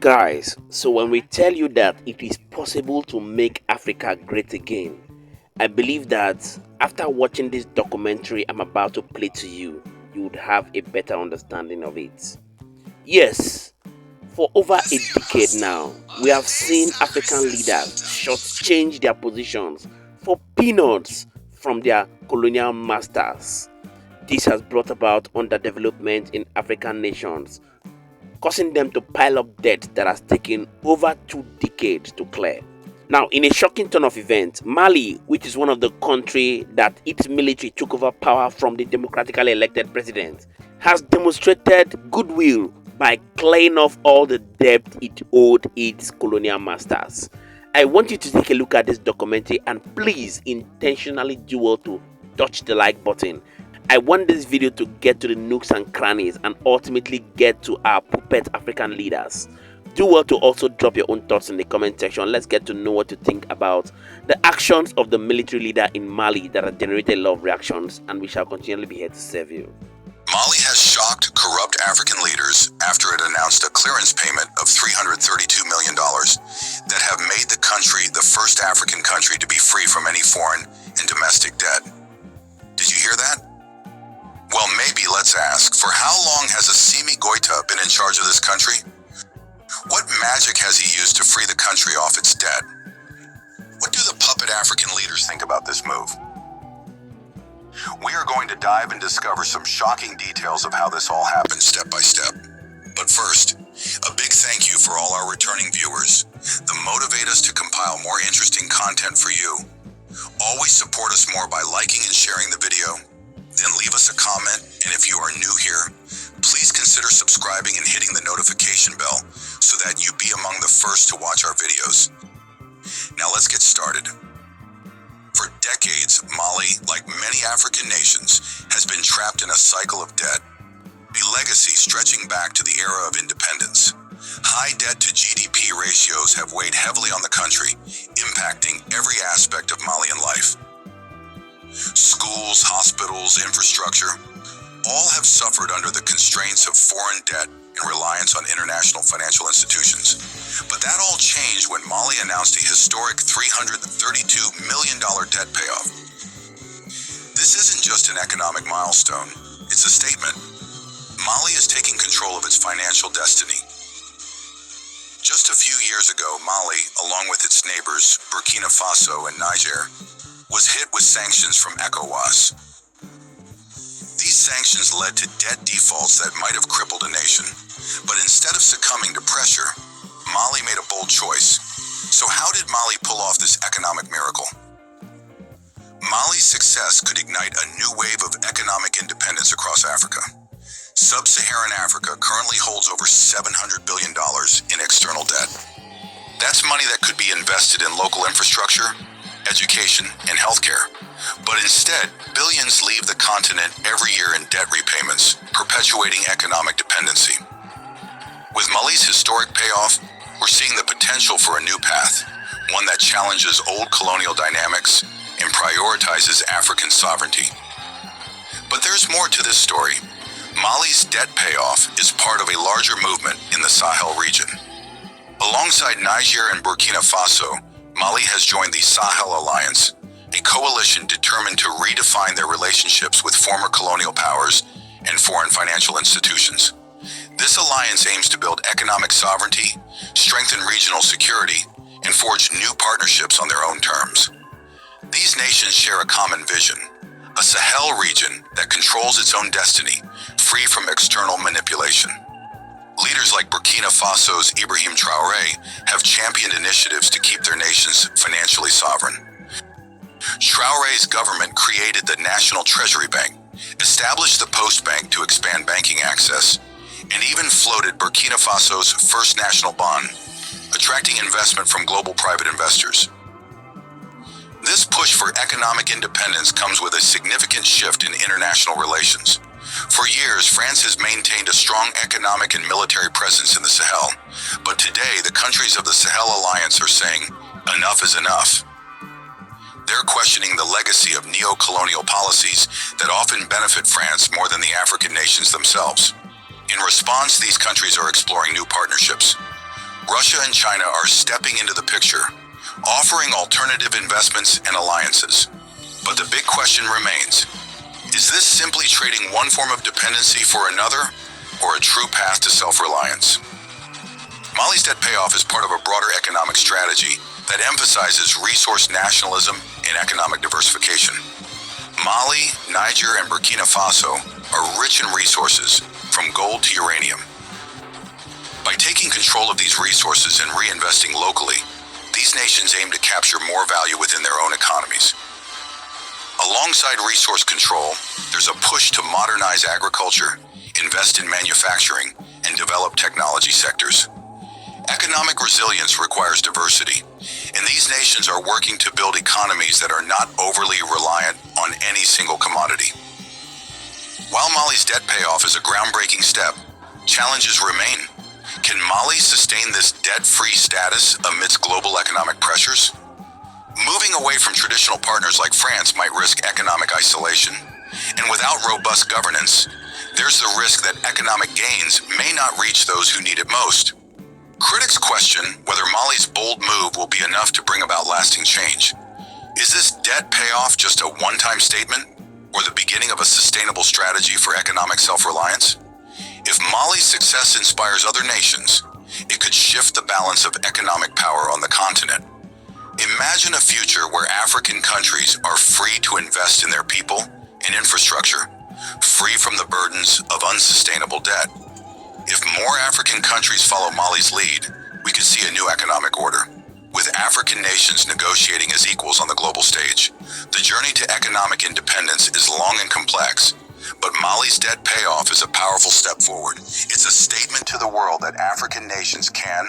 Guys, so when we tell you that it is possible to make Africa great again, I believe that after watching this documentary I'm about to play to you, you would have a better understanding of it. Yes, for over a decade now, we have seen African leaders shortchange their positions for peanuts from their colonial masters. This has brought about underdevelopment in African nations, causing them to pile up debt that has taken over 2 decades to clear. Now, in a shocking turn of events, Mali, which is one of the countries that its military took over power from the democratically elected president, has demonstrated goodwill by clearing off all the debt it owed its colonial masters. I want you to take a look at this documentary and please intentionally do well to touch the like button. I want this video to get to the nooks and crannies and ultimately get to our puppet African leaders. Do well to also drop your own thoughts in the comment section. Let's get to know what you think about the actions of the military leader in Mali that have generated a lot of reactions, and we shall continually be here to serve you. Mali has shocked corrupt African leaders after it announced a clearance payment of $332 million that have made the country the first African country to be free from any foreign and domestic debt. Did you hear that? Well, maybe let's ask, for how long has Assimi Goïta been in charge of this country? What magic has he used to free the country off its debt? What do the puppet African leaders think about this move? We are going to dive and discover some shocking details of how this all happened step by step. But first, a big thank you for all our returning viewers that motivate us to compile more interesting content for you. Always support us more by liking and sharing the video. Then leave us a comment, and if you are new here, please consider subscribing and hitting the notification bell so that you be among the first to watch our videos. Now let's get started. For decades, Mali, like many African nations, has been trapped in a cycle of debt, a legacy stretching back to the era of independence. High debt to GDP ratios have weighed heavily on the country, impacting every aspect of Malian life. Schools, hospitals, infrastructure, all have suffered under the constraints of foreign debt and reliance on international financial institutions. But that all changed when Mali announced a historic $332 million debt payoff. This isn't just an economic milestone, it's a statement. Mali is taking control of its financial destiny. Just a few years ago, Mali, along with its neighbors, Burkina Faso and Niger, was hit with sanctions from ECOWAS. These sanctions led to debt defaults that might have crippled a nation. But instead of succumbing to pressure, Mali made a bold choice. So how did Mali pull off this economic miracle? Mali's success could ignite a new wave of economic independence across Africa. Sub-Saharan Africa currently holds over $700 billion in external debt. That's money that could be invested in local infrastructure, education, and healthcare. But instead, billions leave the continent every year in debt repayments, perpetuating economic dependency. With Mali's historic payoff, we're seeing the potential for a new path, one that challenges old colonial dynamics and prioritizes African sovereignty. But there's more to this story. Mali's debt payoff is part of a larger movement in the Sahel region. Alongside Niger and Burkina Faso, Mali has joined the Sahel Alliance, a coalition determined to redefine their relationships with former colonial powers and foreign financial institutions. This alliance aims to build economic sovereignty, strengthen regional security, and forge new partnerships on their own terms. These nations share a common vision, a Sahel region that controls its own destiny, free from external manipulation. Leaders like Burkina Faso's Ibrahim Traoré have championed initiatives to keep their nations financially sovereign. Traoré's government created the National Treasury Bank, established the Post Bank to expand banking access, and even floated Burkina Faso's first national bond, attracting investment from global private investors. This push for economic independence comes with a significant shift in international relations. For years, France has maintained a strong economic and military presence in the Sahel, but today the countries of the Sahel Alliance are saying, enough is enough. They're questioning the legacy of neo-colonial policies that often benefit France more than the African nations themselves. In response, these countries are exploring new partnerships. Russia and China are stepping into the picture, offering alternative investments and alliances. But the big question remains, is this simply trading one form of dependency for another, or a true path to self-reliance? Mali's debt payoff is part of a broader economic strategy that emphasizes resource nationalism and economic diversification. Mali, Niger, and Burkina Faso are rich in resources, from gold to uranium. By taking control of these resources and reinvesting locally, these nations aim to capture more value within their own economies. Alongside resource control, there's a push to modernize agriculture, invest in manufacturing, and develop technology sectors. Economic resilience requires diversity, and these nations are working to build economies that are not overly reliant on any single commodity. While Mali's debt payoff is a groundbreaking step, challenges remain. Can Mali sustain this debt-free status amidst global economic pressures? Moving away from traditional partners like France might risk economic isolation, and without robust governance, there's the risk that economic gains may not reach those who need it most. Critics question whether Mali's bold move will be enough to bring about lasting change. Is this debt payoff just a one-time statement, or the beginning of a sustainable strategy for economic self-reliance? If Mali's success inspires other nations, it could shift the balance of economic power on the continent. Imagine a future where African countries are free to invest in their people and infrastructure, free from the burdens of unsustainable debt. If more African countries follow Mali's lead, we could see a new economic order, with African nations negotiating as equals on the global stage. The journey to economic independence is long and complex, but Mali's debt payoff is a powerful step forward. It's a statement to the world that African nations can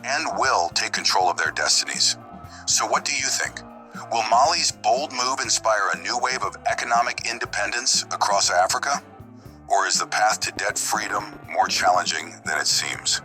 and will take control of their destinies. So what do you think? Will Mali's bold move inspire a new wave of economic independence across Africa? Or is the path to debt freedom more challenging than it seems?